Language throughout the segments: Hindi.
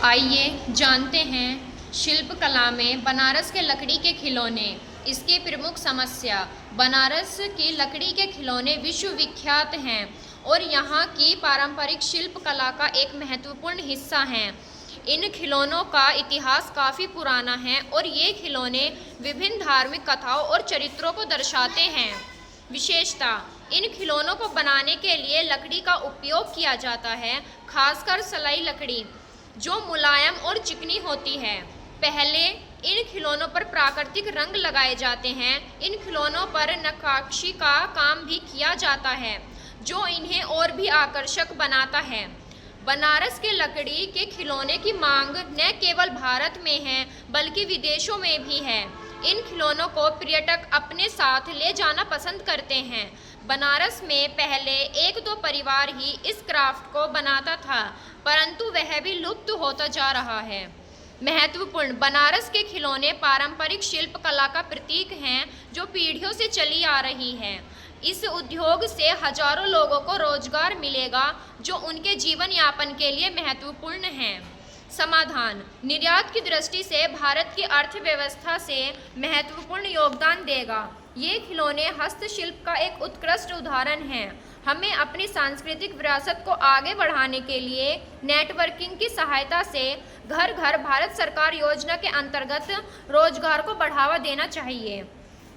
आइए जानते हैं शिल्पकला में बनारस के लकड़ी के खिलौने। इसकी प्रमुख समस्या। बनारस की लकड़ी के खिलौने विश्व विख्यात हैं और यहाँ की पारंपरिक शिल्पकला का एक महत्वपूर्ण हिस्सा हैं। इन खिलौनों का इतिहास काफ़ी पुराना है और ये खिलौने विभिन्न धार्मिक कथाओं और चरित्रों को दर्शाते हैं। विशेषता। इन खिलौनों को बनाने के लिए लकड़ी का उपयोग किया जाता है, खासकर सलाई लकड़ी, जो मुलायम और चिकनी होती है। पहले इन खिलौनों पर प्राकृतिक रंग लगाए जाते हैं। इन खिलौनों पर नक्काशी का काम भी किया जाता है, जो इन्हें और भी आकर्षक बनाता है। बनारस के लकड़ी के खिलौने की मांग न केवल भारत में है, बल्कि विदेशों में भी है। इन खिलौनों को पर्यटक अपने साथ ले जाना पसंद करते हैं। बनारस में पहले एक दो परिवार ही इस क्राफ्ट को बनाता था, परंतु वह भी लुप्त होता जा रहा है। महत्वपूर्ण। बनारस के खिलौने पारंपरिक शिल्पकला का प्रतीक हैं, जो पीढ़ियों से चली आ रही है। इस उद्योग से हजारों लोगों को रोजगार मिलेगा, जो उनके जीवन यापन के लिए महत्वपूर्ण है। समाधान। निर्यात की दृष्टि से भारत की अर्थव्यवस्था से महत्वपूर्ण योगदान देगा। ये खिलौने हस्तशिल्प का एक उत्कृष्ट उदाहरण हैं। हमें अपनी सांस्कृतिक विरासत को आगे बढ़ाने के लिए नेटवर्किंग की सहायता से घर घर भारत सरकार योजना के अंतर्गत रोजगार को बढ़ावा देना चाहिए।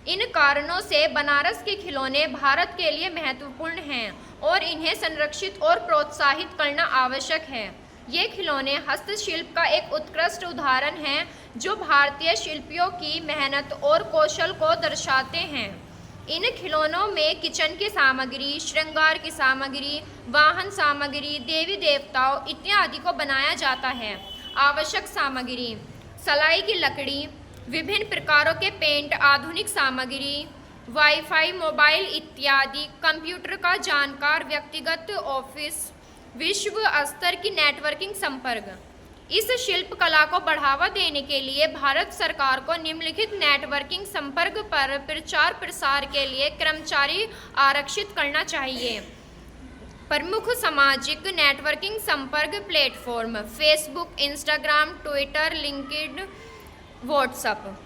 इन कारणों से बनारस के खिलौने भारत के लिए महत्वपूर्ण हैं और इन्हें संरक्षित और प्रोत्साहित करना आवश्यक है। ये खिलौने हस्तशिल्प का एक उत्कृष्ट उदाहरण हैं, जो भारतीय शिल्पियों की मेहनत और कौशल को दर्शाते हैं। इन खिलौनों में किचन की सामग्री, श्रृंगार की सामग्री, वाहन सामग्री, देवी देवताओं इत्यादि को बनाया जाता है। आवश्यक सामग्री। सलाई की लकड़ी, विभिन्न प्रकारों के पेंट, आधुनिक सामग्री, वाईफाई, मोबाइल इत्यादि, कंप्यूटर का जानकार, व्यक्तिगत ऑफिस, विश्व स्तर की नेटवर्किंग संपर्क। इस शिल्पकला को बढ़ावा देने के लिए भारत सरकार को निम्नलिखित नेटवर्किंग संपर्क पर प्रचार प्रसार के लिए कर्मचारी आरक्षित करना चाहिए। प्रमुख सामाजिक नेटवर्किंग संपर्क platform: Facebook, Instagram, Twitter, LinkedIn, WhatsApp.